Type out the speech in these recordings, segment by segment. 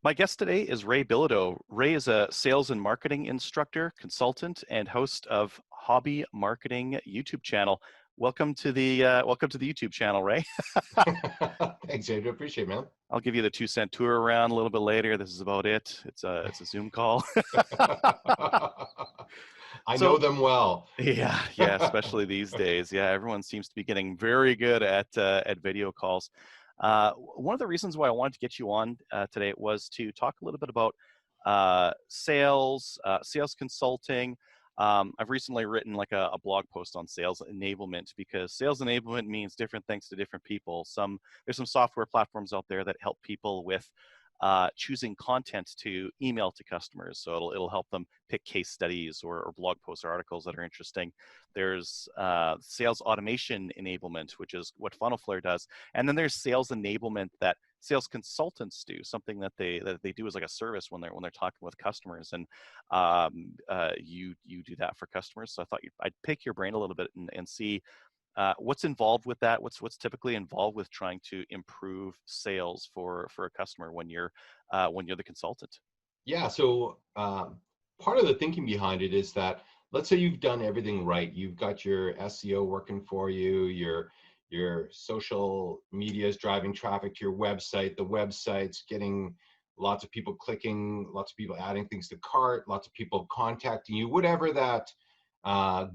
My guest today is Ray Bilodeau. Ray is a sales and marketing instructor, consultant, and host of Hobby Marketing YouTube channel. Welcome to the YouTube channel, Ray. Thanks, Adriel. Appreciate it, man. I'll give you the 2-cent tour around a little bit later. This is about it. It's a Zoom call. I know So them well. yeah, especially these days. Yeah, everyone seems to be getting very good at video calls. One of the reasons why I wanted to get you on today was to talk a little bit about sales consulting. I've recently written like a blog post on sales enablement because sales enablement means different things to different people. There's some software platforms out there that help people with choosing content to email to customers. So it'll help them pick case studies or blog posts or articles that are interesting. There's sales automation enablement, which is what Funnelflare does. And then there's sales enablement that sales consultants do, something that they do as like a service when they're talking with customers. And you do that for customers. So I thought I'd pick your brain a little bit and see what's involved with that? What's typically involved with trying to improve sales for a customer when you're the consultant? Yeah, so part of the thinking behind it is that let's say you've done everything right. You've got your SEO working for you, your social media is driving traffic to your website, the website's getting lots of people clicking, lots of people adding things to cart, lots of people contacting you, whatever that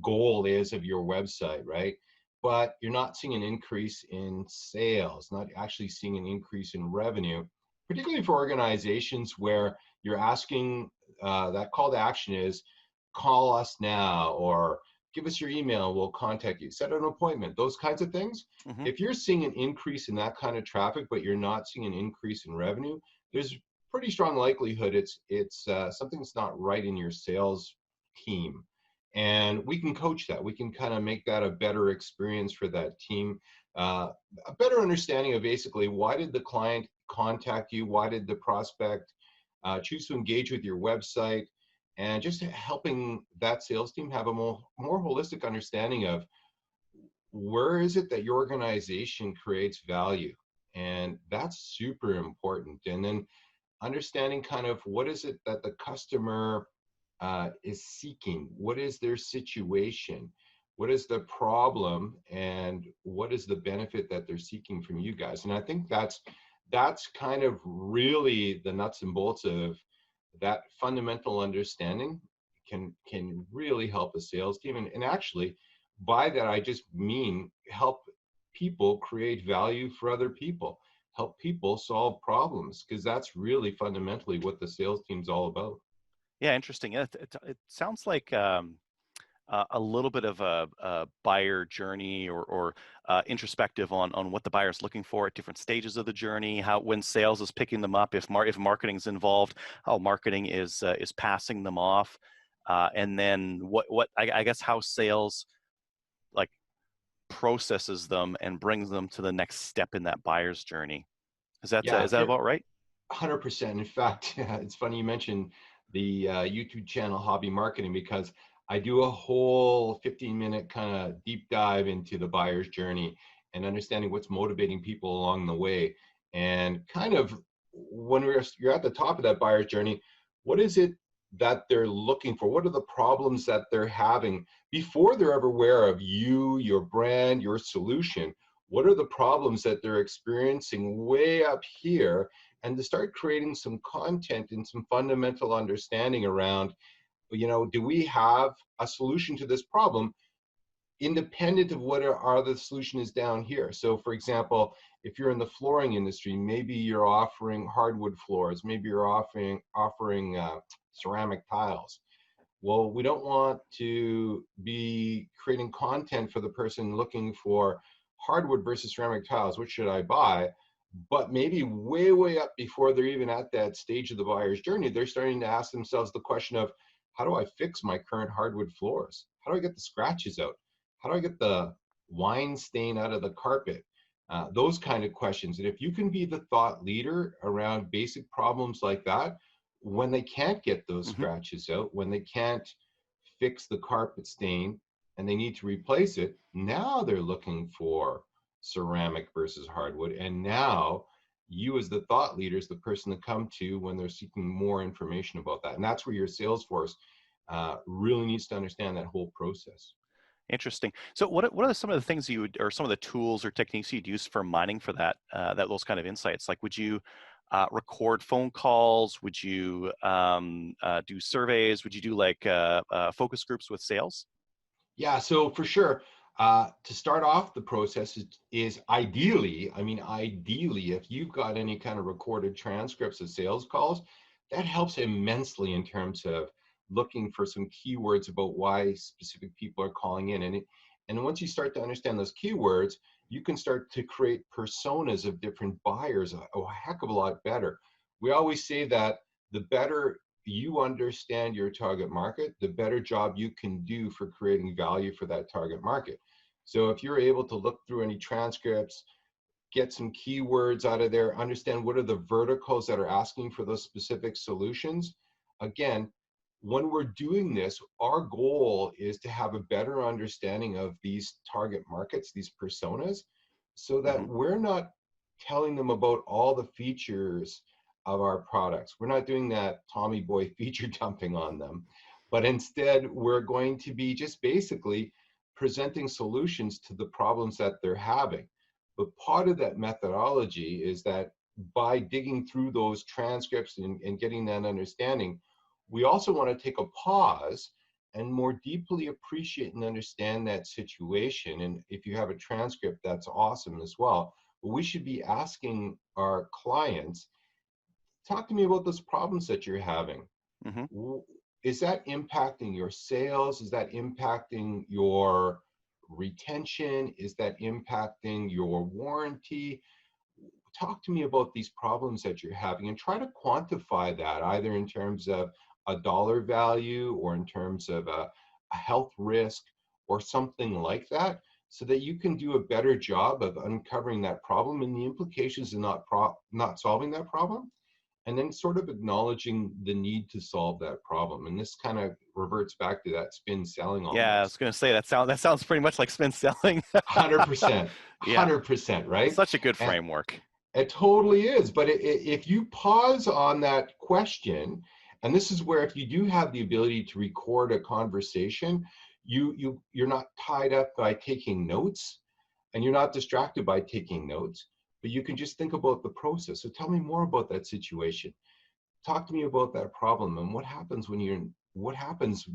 goal is of your website, right? But you're not seeing an increase in sales, not actually seeing an increase in revenue, particularly for organizations where you're asking, that call to action is call us now or give us your email, we'll contact you, set an appointment, those kinds of things. Mm-hmm. If you're seeing an increase in that kind of traffic, but you're not seeing an increase in revenue, there's pretty strong likelihood it's something that's not right in your sales team. And we can coach that. We can kind of make that a better experience for that team. A better understanding of basically why did the client contact you? Why did the prospect choose to engage with your website? And just helping that sales team have a more holistic understanding of where is it that your organization creates value. And that's super important. And then understanding kind of what is it that the customer is seeking, what is their situation, what is the problem, and what is the benefit that they're seeking from you guys. And I think that's kind of really the nuts and bolts of that fundamental understanding can really help a sales team. And actually, by that I just mean help people create value for other people, help people solve problems, because that's really fundamentally what the sales team's all about. Yeah, interesting. It sounds like a little bit of a buyer journey or introspective on what the buyer's looking for at different stages of the journey. How when sales is picking them up, if marketing's involved, how marketing is passing them off, and then I guess how sales like processes them and brings them to the next step in that buyer's journey. Yeah, Is that about right? 100%. In fact, it's funny you mentioned the YouTube channel Hobby Marketing, because I do a whole 15-minute kind of deep dive into the buyer's journey and understanding what's motivating people along the way. And kind of when you're at the top of that buyer's journey, what is it that they're looking for? What are the problems that they're having before they're ever aware of you, your brand, your solution? What are the problems that they're experiencing way up here? And to start creating some content and some fundamental understanding around, do we have a solution to this problem independent of what are the solution is down here? So for example, if you're in the flooring industry, maybe you're offering hardwood floors, maybe you're offering ceramic tiles. Well, we don't want to be creating content for the person looking for hardwood versus ceramic tiles. Which should I buy? But maybe way up before they're even at that stage of the buyer's journey, they're starting to ask themselves the question of, how do I fix my current hardwood floors? How do I get the scratches out? How do I get the wine stain out of the carpet? Those kind of questions. And if you can be the thought leader around basic problems like that, when they can't get those Mm-hmm. scratches out, when they can't fix the carpet stain and they need to replace it, now they're looking for ceramic versus hardwood. And now you as the thought leader is the person to come to when they're seeking more information about that. And that's where your sales force really needs to understand that whole process. Interesting. So what are some of the things you would, or some of the tools or techniques you'd use for mining for that, those kind of insights? Like, would you record phone calls? Would you do surveys? Would you do like focus groups with sales? Yeah, so for sure, to start off the process is ideally, I mean, ideally, if you've got any kind of recorded transcripts of sales calls, that helps immensely in terms of looking for some keywords about why specific people are calling in. And once you start to understand those keywords, you can start to create personas of different buyers a heck of a lot better. We always say that the better you understand your target market, the better job you can do for creating value for that target market. So if you're able to look through any transcripts, get some keywords out of there, understand what are the verticals that are asking for those specific solutions. Again, when we're doing this, our goal is to have a better understanding of these target markets, these personas, so that Hmm. we're not telling them about all the features of our products. We're not doing that Tommy Boy feature dumping on them, but instead we're going to be just basically presenting solutions to the problems that they're having. But part of that methodology is that by digging through those transcripts and getting that understanding, we also want to take a pause and more deeply appreciate and understand that situation. And if you have a transcript, that's awesome as well. But we should be asking our clients, talk to me about those problems that you're having. Hmm. Is that impacting your sales? Is that impacting your retention? Is that impacting your warranty? Talk to me about these problems that you're having and try to quantify that either in terms of a dollar value or in terms of a health risk or something like that, so that you can do a better job of uncovering that problem and the implications of not solving that problem, and then sort of acknowledging the need to solve that problem. And this kind of reverts back to that spin selling Yeah, I was almost. going to say that sounds pretty much like spin selling. 100%, Yeah, 100%, right? such a good And framework. it totally is. But if you pause on that question, and this is where if you do have the ability to record a conversation, you're not tied up by taking notes, and you're not distracted by taking notes, but you can just think about the process. So tell me more about that situation. Talk to me about that problem and what happens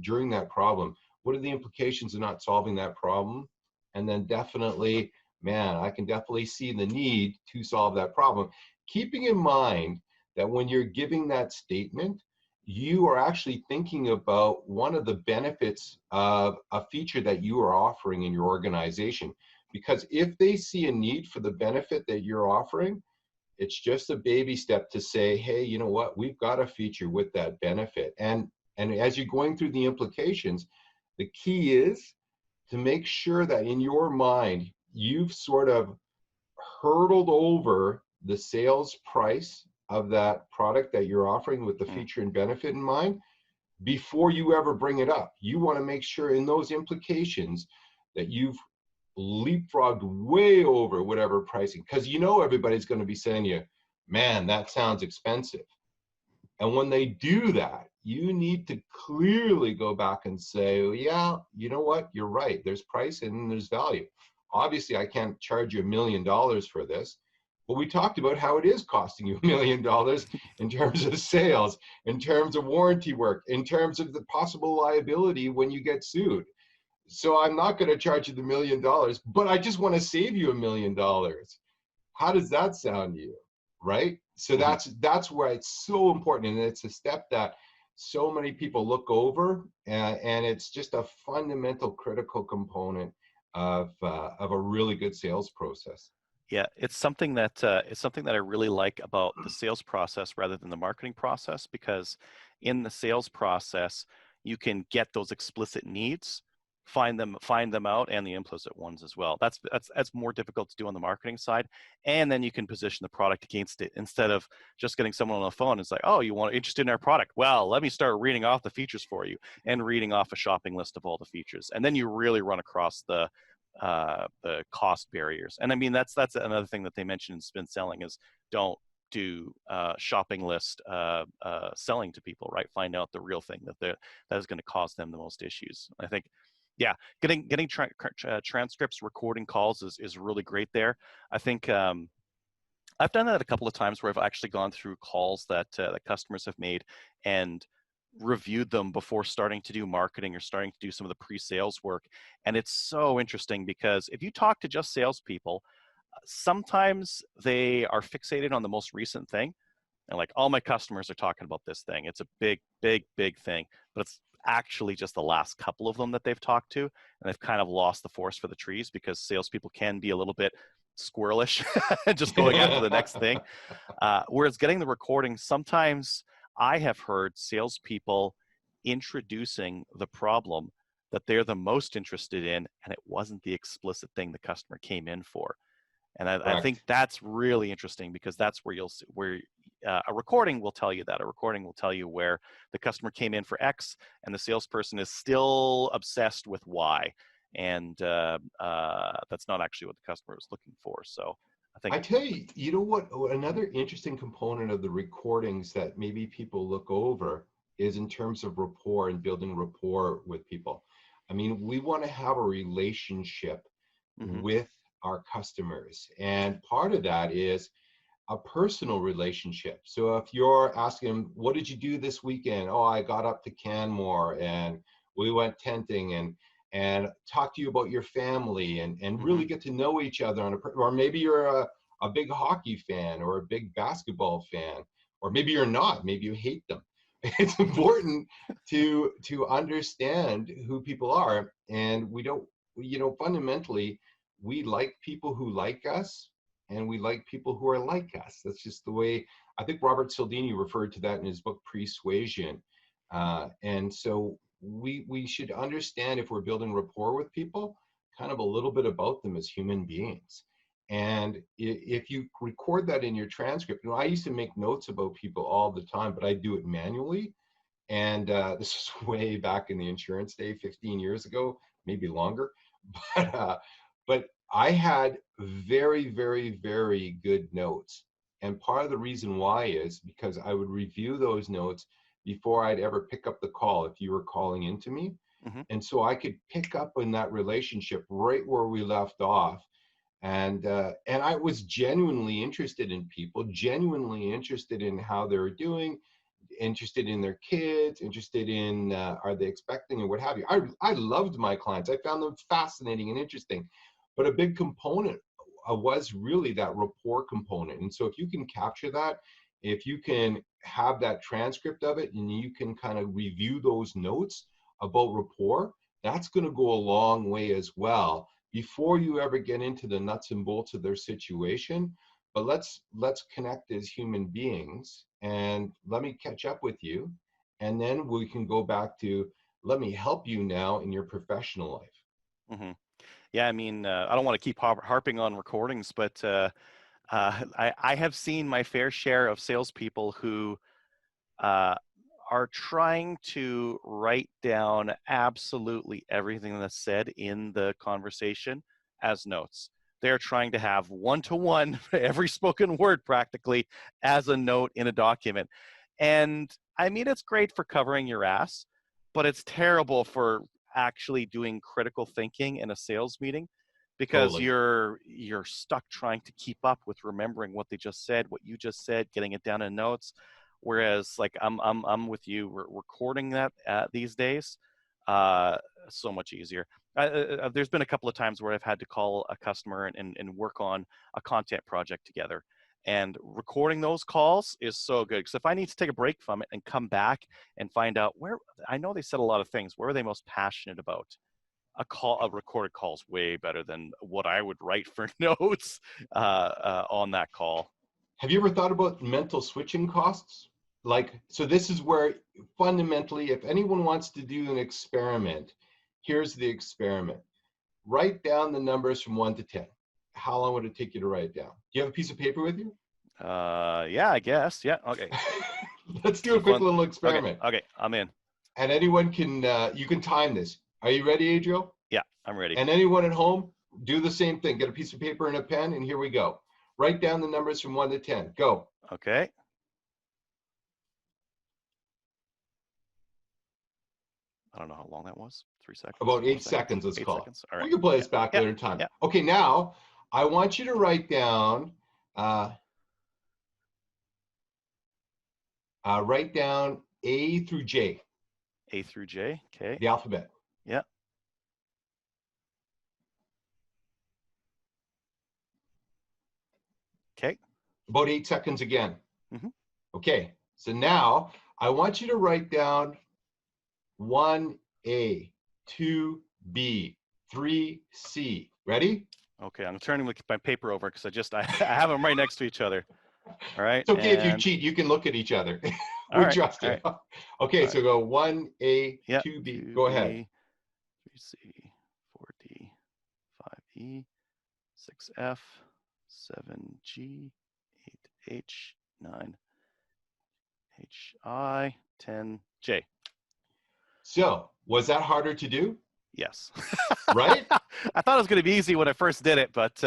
during that problem. What are the implications of not solving that problem? And then definitely, man, I can definitely see the need to solve that problem, keeping in mind that when you're giving that statement, you are actually thinking about one of the benefits of a feature that you are offering in your organization. Because if they see a need for the benefit that you're offering, it's just a baby step to say, hey, you know what, we've got a feature with that benefit. And as you're going through the implications, the key is to make sure that in your mind you've sort of hurdled over the sales price of that product that you're offering with the Mm. feature and benefit in mind before you ever bring it up. You want to make sure in those implications that you've leapfrogged way over whatever pricing, because you know everybody's going to be saying to you, man, that sounds expensive. And when they do that, you need to clearly go back and say, well, yeah, you know what, you're right, there's price and there's value. Obviously I can't charge you $1 million for this, but we talked about how it is costing you $1 million in terms of sales, in terms of warranty work, in terms of the possible liability when you get sued. So I'm not going to charge you the $1 million, but I just want to save you $1 million. How does that sound to you? Right? So Hmm. that's why it's so important, and it's a step that so many people look over, and it's just a fundamental, critical component of a really good sales process. Yeah, it's something that I really like about the sales process rather than the marketing process, because in the sales process you can get those explicit needs, find them out, and the implicit ones as well. That's more difficult to do on the marketing side, and then you can position the product against it instead of just getting someone on the phone. It's like, oh, you want interested in our product? Well, let me start reading off the features for you and reading off a shopping list of all the features, and then you really run across the cost barriers. And I mean, that's another thing that they mentioned in spin selling is don't do shopping list selling to people, right? Find out the real thing that is going to cause them the most issues. I think, yeah, getting transcripts, recording calls is really great there. I think I've done that a couple of times where I've actually gone through calls that customers have made and reviewed them before starting to do marketing or starting to do some of the pre-sales work. And it's so interesting because if you talk to just salespeople, sometimes they are fixated on the most recent thing. And like, all my customers are talking about this thing. It's a big, big, big thing, but it's actually just the last couple of them that they've talked to, and they've kind of lost the forest for the trees because salespeople can be a little bit squirrelish, just going after the next thing. Whereas getting the recording, sometimes I have heard salespeople introducing the problem that they're the most interested in, and it wasn't the explicit thing the customer came in for. And I think that's really interesting because that's where you'll see where a recording will tell you that. A recording will tell you where the customer came in for X and the salesperson is still obsessed with Y. And that's not actually what the customer was looking for. So I think. I tell you, you know what? Another interesting component of the recordings that maybe people look over is in terms of rapport and building rapport with people. I mean, we want to have a relationship with our customers. And part of that is a personal relationship. So if you're asking them, what did you do this weekend? Oh, I got up to Canmore and we went tenting and talk to you about your family and really get to know each other on or maybe you're a big hockey fan or a big basketball fan, or maybe you're not, maybe you hate them. It's important to understand who people are. And we don't, you know, fundamentally, we like people who like us and we like people who are like us. That's just the way, I think Robert Cialdini referred to that in his book, Persuasion. And so we should understand, if we're building rapport with people, kind of a little bit about them as human beings. And if you record that in your transcript, you know, I used to make notes about people all the time, but I do it manually. And this is way back in the insurance day, 15 years ago, maybe longer. But I had very, very, very good notes. And part of the reason why is because I would review those notes before I'd ever pick up the call if you were calling into me. And so I could pick up in that relationship right where we left off. And I was genuinely interested in people, genuinely interested in how they were doing, interested in their kids, interested in are they expecting and what have you. I loved my clients. I found them fascinating and interesting. But a big component was really that rapport component. And so if you can capture that, if you can have that transcript of it and you can kind of review those notes about rapport, that's going to go a long way as well before you ever get into the nuts and bolts of their situation. But let's connect as human beings and let me catch up with you. And then we can go back to, let me help you now in your professional life. Yeah, I mean, I don't want to keep harping on recordings, but I have seen my fair share of salespeople who are trying to write down absolutely everything that's said in the conversation as notes. They're trying to have one-to-one every spoken word practically as a note in a document. And I mean, it's great for covering your ass, but it's terrible for actually doing critical thinking in a sales meeting, because Totally. you're stuck trying to keep up with remembering what they just said, what you just said, getting it down in notes. Whereas like I'm with you, recording that these days, so much easier. There's been a couple of times where I've had to call a customer and work on a content project together. And recording those calls is so good, because if I need to take a break from it and come back and find out where, I know they said a lot of things, where are they most passionate about? A recorded call is way better than what I would write for notes on that call. Have you ever thought about mental switching costs? Like, so this is where fundamentally, if anyone wants to do an experiment, here's the experiment. Write down the numbers from 1 to 10. How long would it take you to write it down? Do you have a piece of paper with you? Yeah, I guess. Yeah. Okay. Let's do a quick little Okay. experiment. Okay. I'm in. And anyone can, you can time this. Are you ready, Adriel? Yeah, I'm ready. And anyone at home, do the same thing. Get a piece of paper and a pen, and here we go. Write down the numbers from 1 to 10. Go. Okay. I don't know how long that was. 3 seconds? About 4 8 seconds? seconds, let's 8 call it. seconds? All right. We can play Yeah. this back Yeah. later in time. Yeah. Okay, now I want you to write down, write down A through J, A through J. Okay. the alphabet. Yeah. Okay. About 8 seconds again. Mm-hmm. Okay, so now I want you to write down 1A, 2B, 3C. Ready? Okay. I'm turning my paper over because I have them right next to each other. All right. It's okay if you And cheat, you can look at each other. all We right. trust All you. right. Okay, All so go 1A, Yeah. 2B. Go ahead. 3C, 4D, 5E, 6F, 7G, 8H, 9HI, 10J. So, was that harder to do? Yes. Right? I thought it was going to be easy when I first did it, but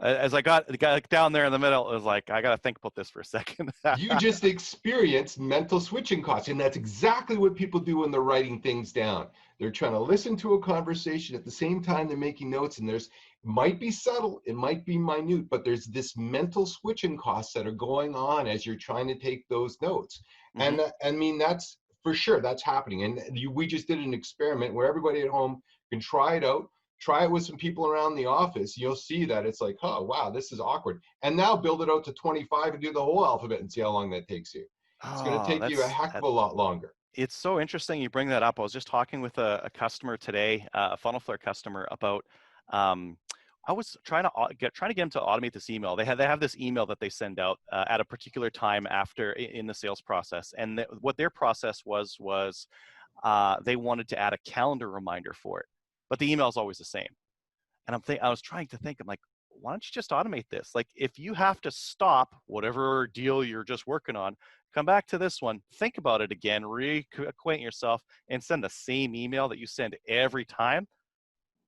as I got down there in the middle, it was like, I got to think about this for a second. You just experienced mental switching costs. And that's exactly what people do when they're writing things down. They're trying to listen to a conversation at the same time they're making notes. And it might be subtle, it might be minute, but there's this mental switching costs that are going on as you're trying to take those notes. Mm-hmm. And I mean, that's for sure, that's happening. And we just did an experiment where everybody at home can try it out. Try it with some people around the office. You'll see that it's like, oh, wow, this is awkward. And now build it out to 25 and do the whole alphabet and see how long that takes you. It's going to Oh, take you a heck of a lot longer. It's so interesting you bring that up. I was just talking with a customer today, a funnel flare customer, about I was trying to get him to automate this email. They have this email that they send out at a particular time after in the sales process, and what their process was they wanted to add a calendar reminder for it, but the email is always the same. And I was trying to think, I'm like, why don't you just automate this? Like, if you have to stop whatever deal you're just working on, come back to this one, think about it again, reacquaint yourself, and send the same email that you send every time,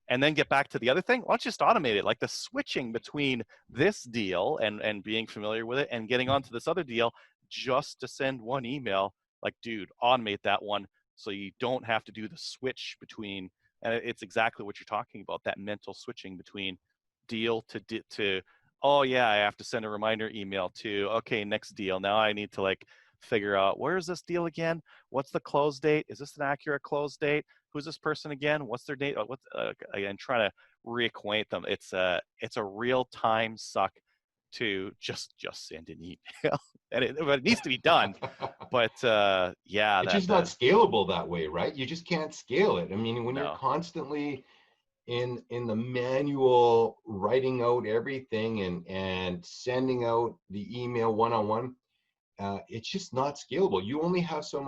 and then get back to the other thing. Why don't you just automate it? Like the switching between this deal and being familiar with it and getting onto this other deal just to send one email. Like, dude, automate that one so you don't have to do the switch between. And it's exactly what you're talking about, that mental switching between deal to oh yeah, I have to send a reminder email to, okay, next deal. Now I need to like figure out, where's this deal again? What's the close date? Is this an accurate close date? Who's this person again? What's their date? And trying to reacquaint them. It's a real time suck to just send an email, and it needs to be done. But yeah, it's just not scalable that way, right? You just can't scale it. I mean, when you're constantly in the manual writing out everything and sending out the email one-on-one, it's just not scalable. You only have so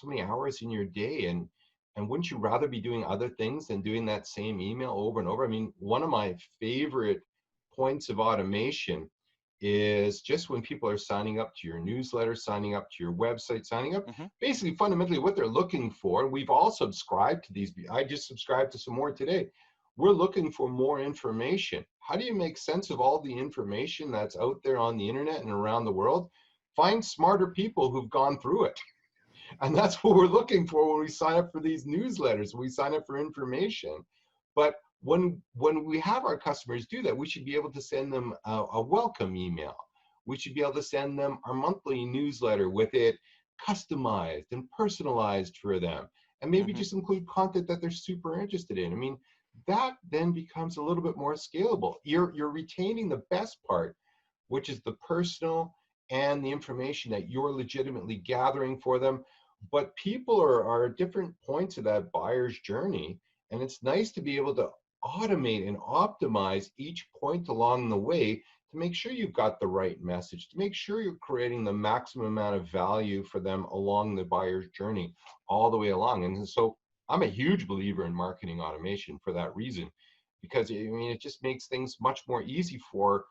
many hours in your day, and wouldn't you rather be doing other things than doing that same email over and over? I mean, one of my favorite points of automation is just when people are signing up to your newsletter, signing up to your website, signing up, basically fundamentally what they're looking for. We've all subscribed to these. I just subscribed to some more today. We're looking for more information. How do you make sense of all the information that's out there on the internet and around the world? Find smarter people who've gone through it. And that's what we're looking for when we sign up for these newsletters, when we sign up for information. But when we have our customers do that, we should be able to send them a welcome email. We should be able to send them our monthly newsletter with it customized and personalized for them. And maybe just include content that they're super interested in. I mean, that then becomes a little bit more scalable. You're retaining the best part, which is the personal and the information that you're legitimately gathering for them. But people are at different points of that buyer's journey, and it's nice to be able to automate and optimize each point along the way to make sure you've got the right message, to make sure you're creating the maximum amount of value for them along the buyer's journey all the way along. And so I'm a huge believer in marketing automation for that reason, because I mean, it just makes things much more easy for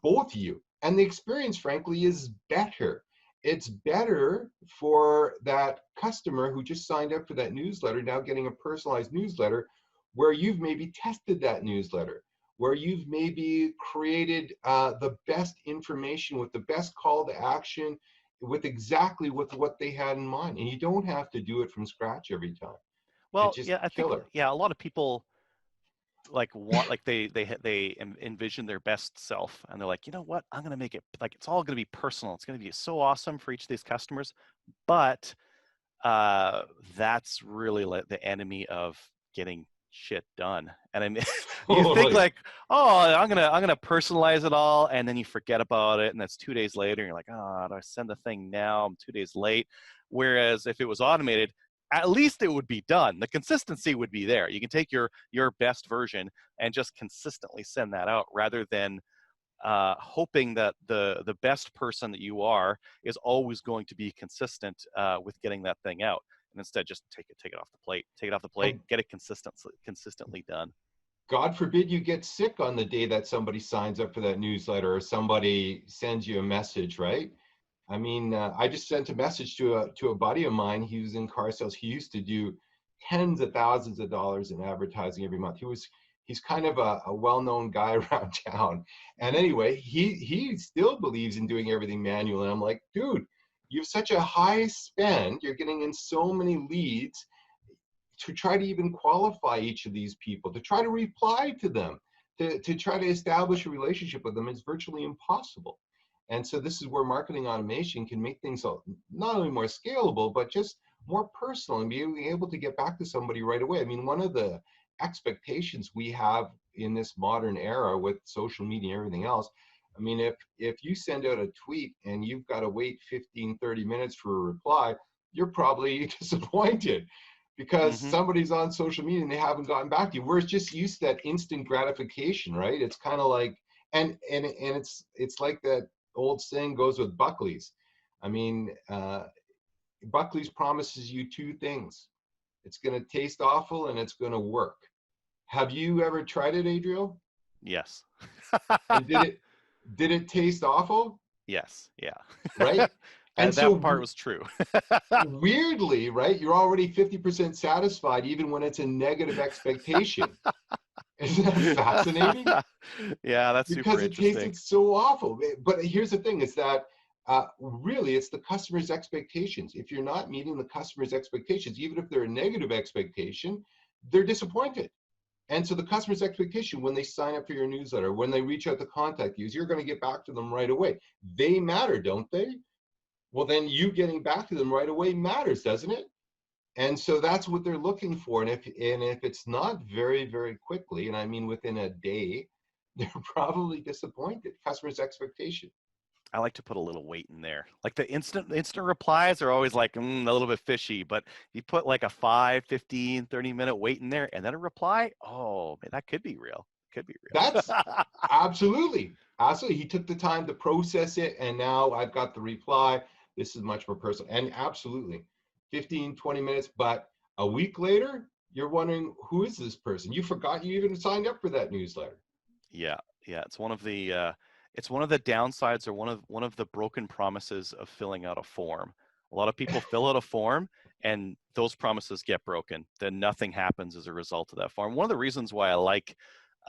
both of you. And the experience, frankly, is better. It's better for that customer who just signed up for that newsletter, now getting a personalized newsletter where you've maybe tested that newsletter, where you've maybe created the best information with the best call to action, with exactly with what they had in mind. And you don't have to do it from scratch every time. It's Well, just yeah, I think killer. yeah, a lot of people like want like they envision their best self, and they're like, you know what, I'm gonna make it like it's all gonna be personal. It's gonna be so awesome for each of these customers, but uh, that's really like the enemy of getting shit done. And I mean, you think Totally. like, oh, I'm gonna personalize it all, and then you forget about it, and that's 2 days later. And you're like, oh, do I send the thing now? I'm 2 days late. Whereas if it was automated, at least it would be done. The consistency would be there. You can take your best version and just consistently send that out, rather than hoping that the best person that you are is always going to be consistent with getting that thing out, and instead just take it off the plate, And get it consistently done. God forbid you get sick on the day that somebody signs up for that newsletter or somebody sends you a message, right? I mean, I just sent a message to a buddy of mine. He was in car sales. He used to do tens of thousands of dollars in advertising every month. He's kind of a well-known guy around town. And anyway, he still believes in doing everything manual. And I'm like, dude, you have such a high spend. You're getting in so many leads. To try to even qualify each of these people, to try to reply to them, to try to establish a relationship with them is virtually impossible. And so this is where marketing automation can make things not only more scalable, but just more personal and being able to get back to somebody right away. I mean, one of the expectations we have in this modern era with social media and everything else, I mean, if you send out a tweet and you've got to wait 15, 30 minutes for a reply, you're probably disappointed because Mm-hmm. somebody's on social media and they haven't gotten back to you. We're just used to that instant gratification, right? It's kind of like, and it's like that old saying goes with Buckley's. I mean, Buckley's promises you two things: it's going to taste awful and it's going to work. Have you ever tried it, Adriel? Yes. And did it taste awful? Yes. Yeah. Right? And That so part was true. weirdly, right, you're already 50% satisfied even when it's a negative expectation. Isn't that fascinating? Yeah, that's super Because it interesting. tasted so awful. But here's the thing: is that really it's the customer's expectations. If you're not meeting the customer's expectations, even if they're a negative expectation, they're disappointed. And so the customer's expectation when they sign up for your newsletter, when they reach out to contact you, is you're going to get back to them right away. They matter, don't they? Well, then you getting back to them right away matters, doesn't it? And so that's what they're looking for. And if it's not very, very quickly, and I mean within a day, they're probably disappointed. Customer's expectation. I like to put a little weight in there. Like the instant replies are always like a little bit fishy, but you put like a 5, 15, 30-minute wait in there and then a reply, oh, man, that could be real. Could be real. That's absolutely. He took the time to process it, and now I've got the reply. This is much more personal. And absolutely, 15, 20 minutes, but a week later, you're wondering, who is this person? You forgot you even signed up for that newsletter. Yeah, yeah, it's one of the downsides, or one of the broken promises of filling out a form. A lot of people fill out a form and those promises get broken. Then nothing happens as a result of that form. One of the reasons why I like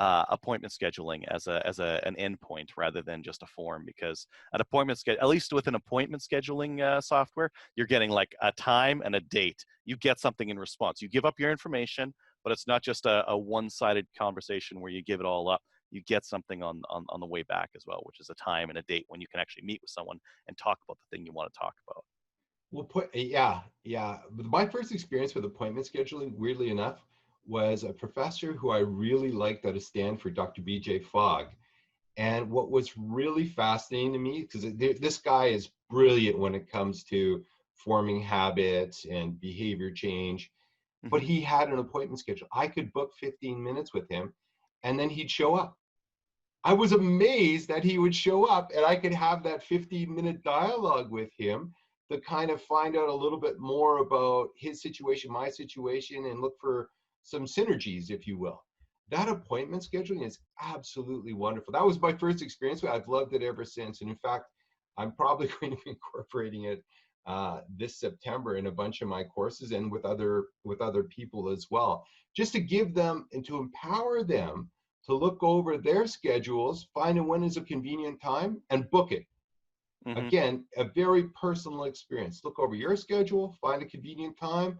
appointment scheduling as an endpoint rather than just a form, because an appointment schedule, at least with an appointment scheduling software, you're getting like a time and a date. You get something in response. You give up your information, but it's not just a one-sided conversation where you give it all up. You get something on the way back as well, which is a time and a date when you can actually meet with someone and talk about the thing you want to talk about. Well, yeah. My first experience with appointment scheduling, weirdly enough, was a professor who I really liked out of Stanford, Dr. BJ Fogg. And what was really fascinating to me, because this guy is brilliant when it comes to forming habits and behavior change, but Mm-hmm. he had an appointment schedule. I could book 15 minutes with him, and then he'd show up. I was amazed that he would show up and I could have that 15-minute dialogue with him to kind of find out a little bit more about his situation, my situation, and look for some synergies, if you will. That appointment scheduling is absolutely wonderful. That was my first experience with it. I've loved it ever since. And in fact, I'm probably going to be incorporating it this September in a bunch of my courses and with other people as well, just to give them and to empower them to look over their schedules, find when is a convenient time, and book it. Hmm. Again, a very personal experience. Look over your schedule, find a convenient time,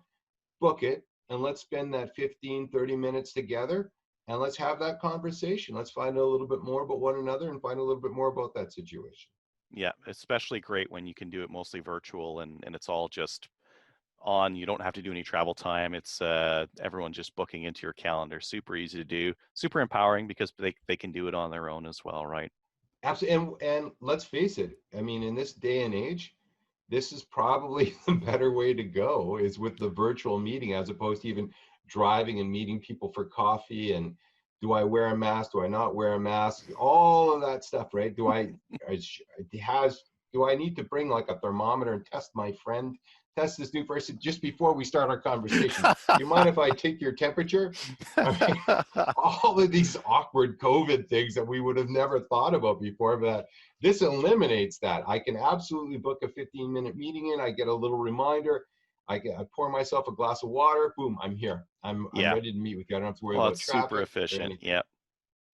book it, and let's spend that 15, 30 minutes together, and let's have that conversation. Let's find out a little bit more about one another and find a little bit more about that situation. Yeah, especially great when you can do it mostly virtual, and it's all just on. You don't have to do any travel time. It's everyone just booking into your calendar. Super easy to do, super empowering because they can do it on their own as well, right? Absolutely. And let's face it, I mean, in this day and age, this is probably the better way to go, is with the virtual meeting, as opposed to even driving and meeting people for coffee. And do I wear a mask? Do I not wear a mask? All of that stuff, right? Has do I need to bring like a thermometer and test my friend, test this new person just before we start our conversation? Do you mind if I take your temperature? I mean, all of these awkward COVID things that we would have never thought about before, but this eliminates that. I can absolutely book a 15-minute meeting in. I get a little reminder. I pour myself a glass of water. Boom, I'm here. I'm Yeah. ready to meet with you. I don't have to worry Well, about it's super traffic or efficient. anything. Yeah.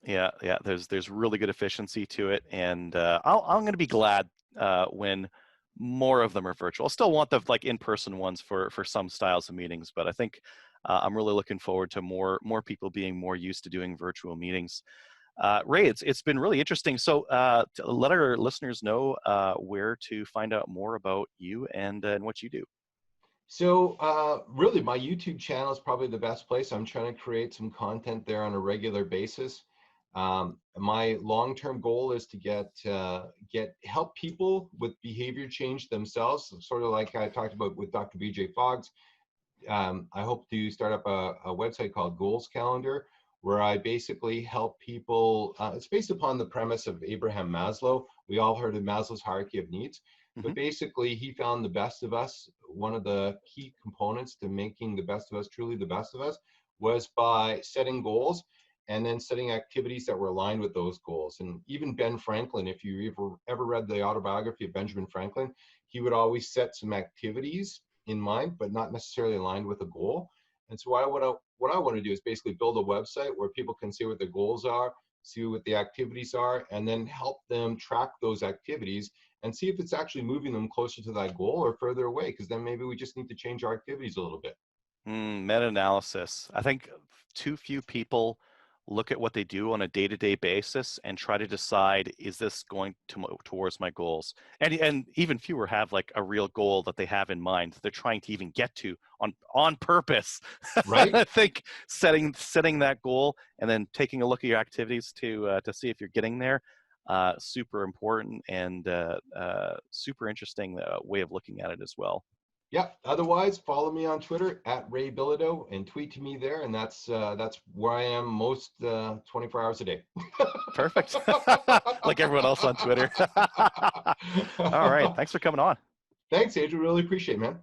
Yeah, yeah. There's really good efficiency to it, and I'm going to be glad when more of them are virtual. I still want the like in-person ones for some styles of meetings, but I think I'm really looking forward to more people being more used to doing virtual meetings. Ray, it's been really interesting. So to let our listeners know where to find out more about you and what you do. So really, my YouTube channel is probably the best place. I'm trying to create some content there on a regular basis. My long-term goal is to get help people with behavior change themselves, sort of like I talked about with Dr. BJ Foggs. I hope to start up a website called Goals Calendar, where I basically help people. It's based upon the premise of Abraham Maslow. We all heard of Maslow's hierarchy of needs, Hmm. but basically he found the best of us. One of the key components to making the best of us truly the best of us was by setting goals and then setting activities that were aligned with those goals. And even Ben Franklin, if you ever read the autobiography of Benjamin Franklin, he would always set some activities in mind, but not necessarily aligned with a goal. And so what I want to do is basically build a website where people can see what their goals are, see what the activities are, and then help them track those activities and see if it's actually moving them closer to that goal or further away. Because then maybe we just need to change our activities a little bit. Meta-analysis. I think too few people look at what they do on a day-to-day basis and try to decide, is this going to towards my goals? And even fewer have like a real goal that they have in mind that they're trying to even get to on purpose. Right? I think setting that goal and then taking a look at your activities to see if you're getting there, super important and super interesting way of looking at it as well. Yeah. Otherwise, follow me on Twitter at Ray Bilodeau and tweet to me there, and that's where I am most 24 hours a day. Perfect. Like everyone else on Twitter. All right. Thanks for coming on. Thanks, Adriel. Really appreciate it, man.